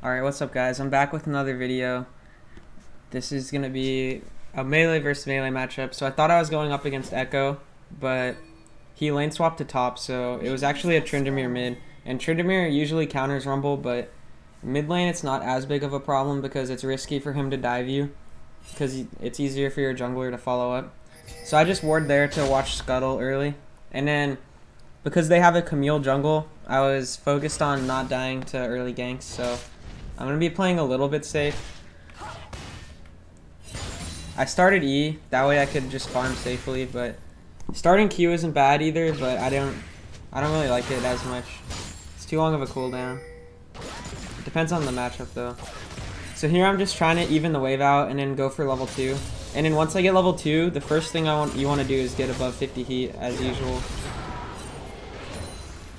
Alright, what's up guys? I'm back with another video. This is going to be a melee versus melee matchup. So I thought I was going up against Echo, but he lane swapped to top, so it was actually a Tryndamere mid. And Tryndamere usually counters Rumble, but mid lane it's not as big of a problem because it's risky for him to dive you, because it's easier for your jungler to follow up. So I just ward there to watch Scuttle early, and then because they have a Camille jungle, I was focused on not dying to early ganks, so I'm going to be playing a little bit safe. I started E, that way I could just farm safely, but starting Q isn't bad either, but I don't really like it as much. It's too long of a cooldown. It depends on the matchup though. So here I'm just trying to even the wave out and then go for level 2. And then once I get level 2, the first thing you want to do is get above 50 heat as usual.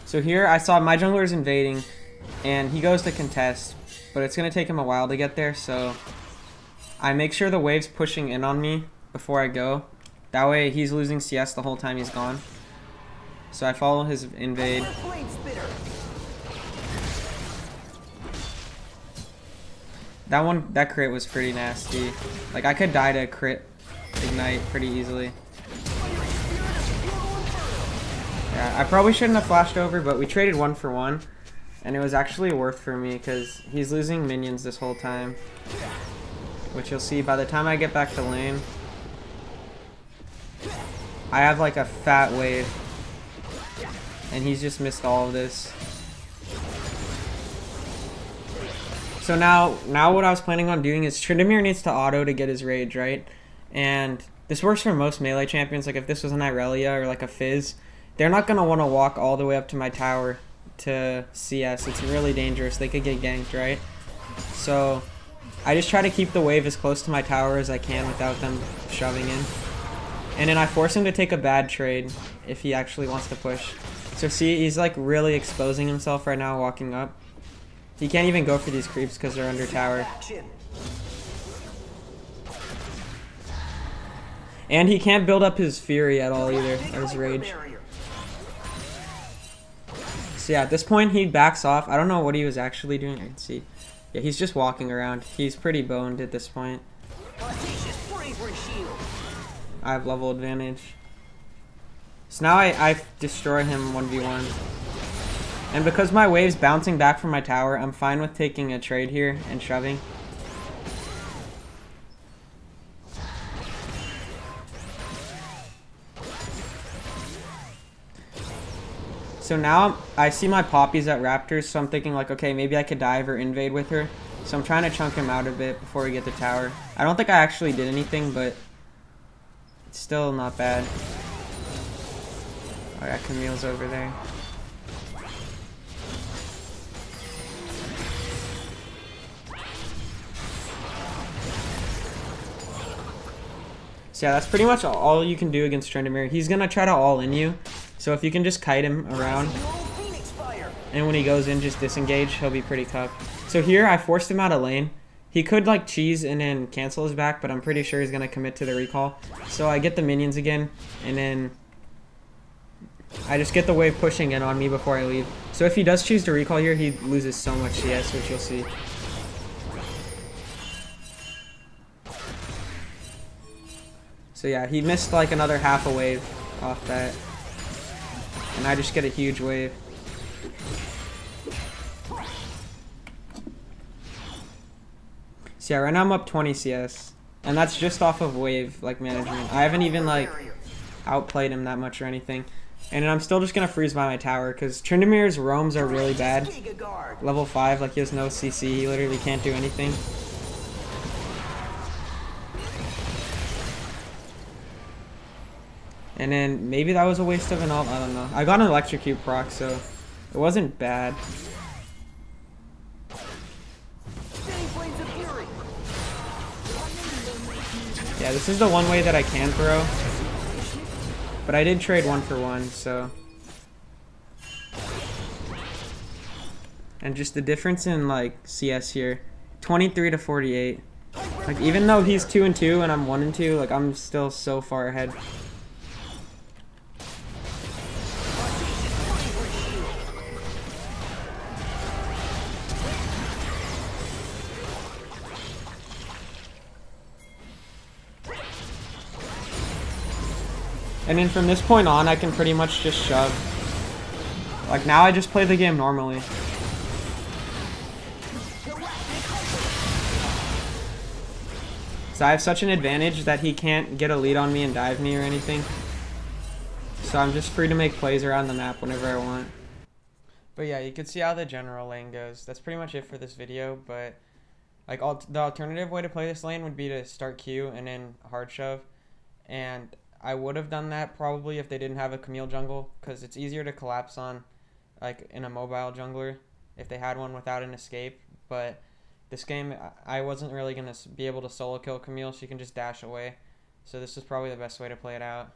So here I saw my jungler is invading and he goes to contest, but it's going to take him a while to get there, so I make sure the wave's pushing in on me before I go. That way he's losing CS the whole time he's gone. So I follow his invade. That crit was pretty nasty. Like, I could die to crit ignite pretty easily. Yeah, I probably shouldn't have flashed over, but we traded 1 for 1. And it was actually worth for me because he's losing minions this whole time. Which you'll see by the time I get back to lane. I have like a fat wave. And he's just missed all of this. So now what I was planning on doing is Tryndamere needs to auto to get his rage, right? And this works for most melee champions. Like if this was an Irelia or like a Fizz, they're not going to want to walk all the way up to my tower to CS. It's really dangerous. They could get ganked, right? So I just try to keep the wave as close to my tower as I can without them shoving in. And then I force him to take a bad trade if he actually wants to push. So see, he's like really exposing himself right now walking up. He can't even go for these creeps because they're under tower. And he can't build up his fury at all either, or his rage. So yeah, at this point he backs off. I don't know what he was actually doing. I can see. Yeah, he's just walking around. He's pretty boned at this point. I have level advantage. So now I destroy him 1v1. And because my wave's bouncing back from my tower, I'm fine with taking a trade here and shoving. So now I see my Poppy's at Raptors, so I'm thinking like, okay, maybe I could dive or invade with her. So I'm trying to chunk him out a bit before we get the tower. I don't think I actually did anything, but it's still not bad. Oh yeah, Camille's over there. So yeah, that's pretty much all you can do against Tryndamere. He's gonna try to all in you. So if you can just kite him around, and when he goes in, just disengage, he'll be pretty tough. So here, I forced him out of lane. He could like cheese and then cancel his back, but I'm pretty sure he's gonna commit to the recall. So I get the minions again, and then I just get the wave pushing in on me before I leave. So if he does choose to recall here, he loses so much CS, which you'll see. So yeah, he missed like another half a wave off that. And I just get a huge wave. So yeah, right now I'm up 20 CS. And that's just off of wave like management. I haven't even like outplayed him that much or anything. And I'm still just gonna freeze by my tower because Tryndamere's roams are really bad. Level 5, like he has no CC, he literally can't do anything. And then maybe that was a waste of an ult, I don't know. I got an electrocute proc, so it wasn't bad. Yeah, this is the one way that I can throw. But I did trade 1 for 1, so. And just the difference in like CS here. 23 to 48. Like even though he's 2 and 2 and I'm 1 and 2, like I'm still so far ahead. And then from this point on, I can pretty much just shove. Like, now I just play the game normally. So I have such an advantage that he can't get a lead on me and dive me or anything. So I'm just free to make plays around the map whenever I want. But yeah, you can see how the general lane goes. That's pretty much it for this video, but like the alternative way to play this lane would be to start Q and then hard shove. And I would have done that probably if they didn't have a Camille jungle, because it's easier to collapse on like in a mobile jungler if they had one without an escape. But this game, I wasn't really going to be able to solo kill Camille. She can just dash away. So this is probably the best way to play it out.